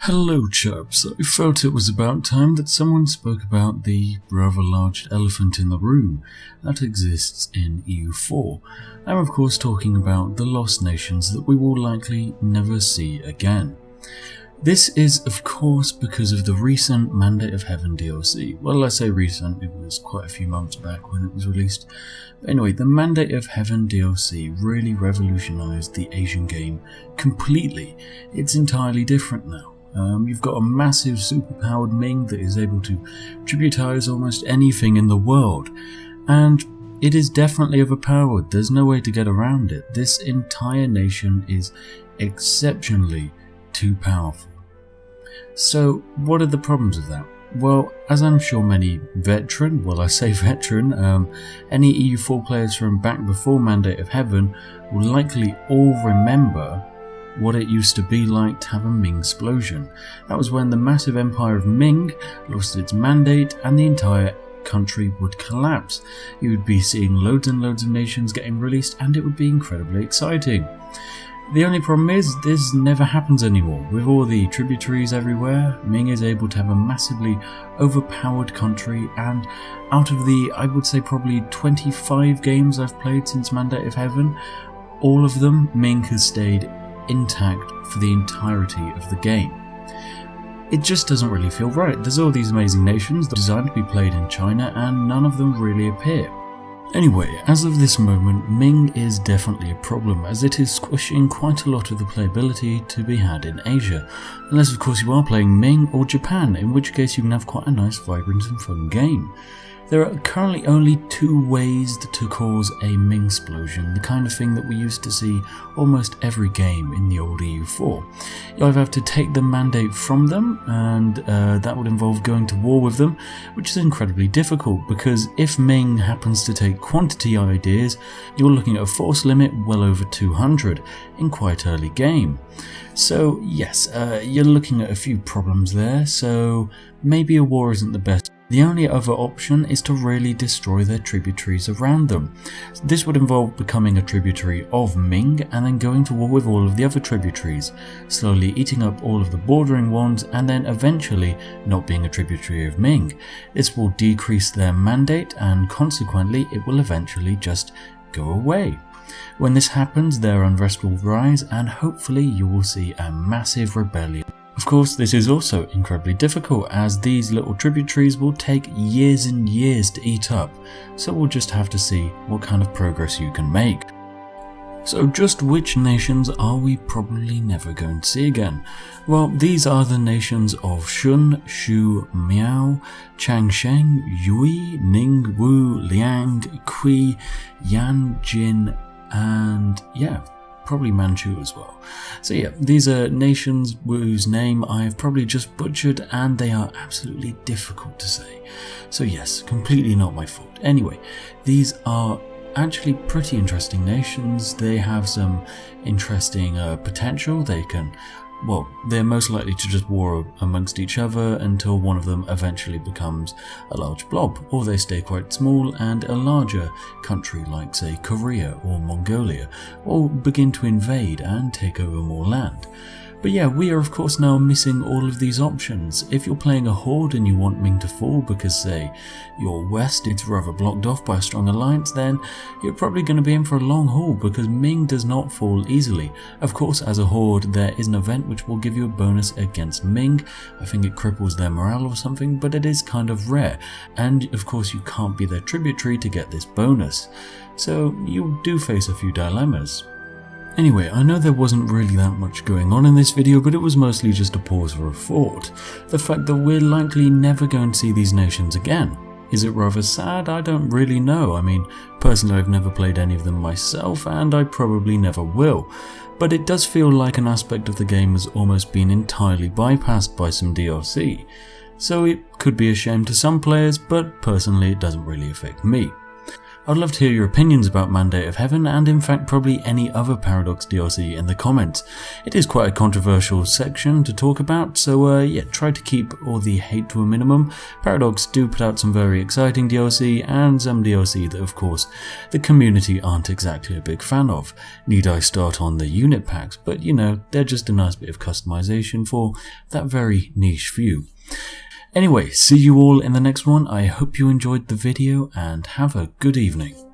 Hello chaps, I felt it was about time that someone spoke about the rather large elephant in the room that exists in EU4. I'm of course talking about the lost nations that we will likely never see again. This is of course because of the recent Mandate of Heaven DLC. Well, I say recent, it was quite a few months back when it was released. But anyway, the Mandate of Heaven DLC really revolutionised the Asian game completely. It's entirely different now. You've got a massive superpowered Ming that is able to tributize almost anything in the world, and it is definitely overpowered. There's no way to get around it. This entire nation is exceptionally too powerful. So what are the problems of that? Well, as I'm sure many veteran, well I say veteran, any EU4 players from back before Mandate of Heaven will likely all remember what it used to be like to have a mingsplosion. That was when the massive empire of Ming lost its mandate and the entire country would collapse. You would be seeing loads and loads of nations getting released and it would be incredibly exciting. The only problem is this never happens anymore. With all the tributaries everywhere, Ming is able to have a massively overpowered country, and out of the, I would say probably 25 games I've played since Mandate of Heaven, all of them Ming has stayed intact for the entirety of the game. It just doesn't really feel right. There's all these amazing nations that are designed to be played in China and none of them really appear. Anyway, as of this moment, Ming is definitely a problem as it is squishing quite a lot of the playability to be had in Asia, unless of course you are playing Ming or Japan, in which case you can have quite a nice, vibrant and fun game. There are currently only two ways to cause a mingsplosion, the kind of thing that we used to see almost every game in the old EU4. You either have to take the mandate from them, and that would involve going to war with them, which is incredibly difficult because if Ming happens to take quantity ideas, you're looking at a force limit well over 200 in quite early game. So yes, you're looking at a few problems there, so maybe a war isn't the best. The only other option is to really destroy their tributaries around them. This would involve becoming a tributary of Ming and then going to war with all of the other tributaries, slowly eating up all of the bordering ones and then eventually not being a tributary of Ming. This will decrease their mandate and consequently it will eventually just go away. When this happens, their unrest will rise and hopefully you will see a massive rebellion. Of course, this is also incredibly difficult as these little tributaries will take years and years to eat up, so we'll just have to see what kind of progress you can make. So just which nations are we probably never going to see again? Well, these are the nations of Shun, Shu, Miao, Changsheng, Yui, Ning, Wu, Liang, Kui, Yan, Jin, and yeah, probably Manchu as well. So yeah, these are nations whose name I have probably just butchered and they are absolutely difficult to say. So yes, completely not my fault. Anyway, these are actually pretty interesting nations. They have some interesting potential. They're most likely to just war amongst each other until one of them eventually becomes a large blob, or they stay quite small and a larger country like say Korea or Mongolia will begin to invade and take over more land. But yeah, we are of course now missing all of these options. If you're playing a horde and you want Ming to fall because say your west is rather blocked off by a strong alliance, then you're probably going to be in for a long haul because Ming does not fall easily. Of course, as a horde there is an event which will give you a bonus against Ming. I think it cripples their morale or something, but it is kind of rare. And of course you can't be their tributary to get this bonus. So you do face a few dilemmas. Anyway, I know there wasn't really that much going on in this video, but it was mostly just a pause for a thought. The fact that we're likely never going to see these nations again. Is it rather sad? I don't really know. I mean, personally I've never played any of them myself, and I probably never will. But it does feel like an aspect of the game has almost been entirely bypassed by some DLC. So it could be a shame to some players, but personally it doesn't really affect me. I'd love to hear your opinions about Mandate of Heaven and in fact probably any other Paradox DLC in the comments. It is quite a controversial section to talk about, so yeah, try to keep all the hate to a minimum. Paradox do put out some very exciting DLC and some DLC that of course the community aren't exactly a big fan of. Need I start on the unit packs, but you know, they're just a nice bit of customization for that very niche few. Anyway, see you all in the next one. I hope you enjoyed the video and have a good evening.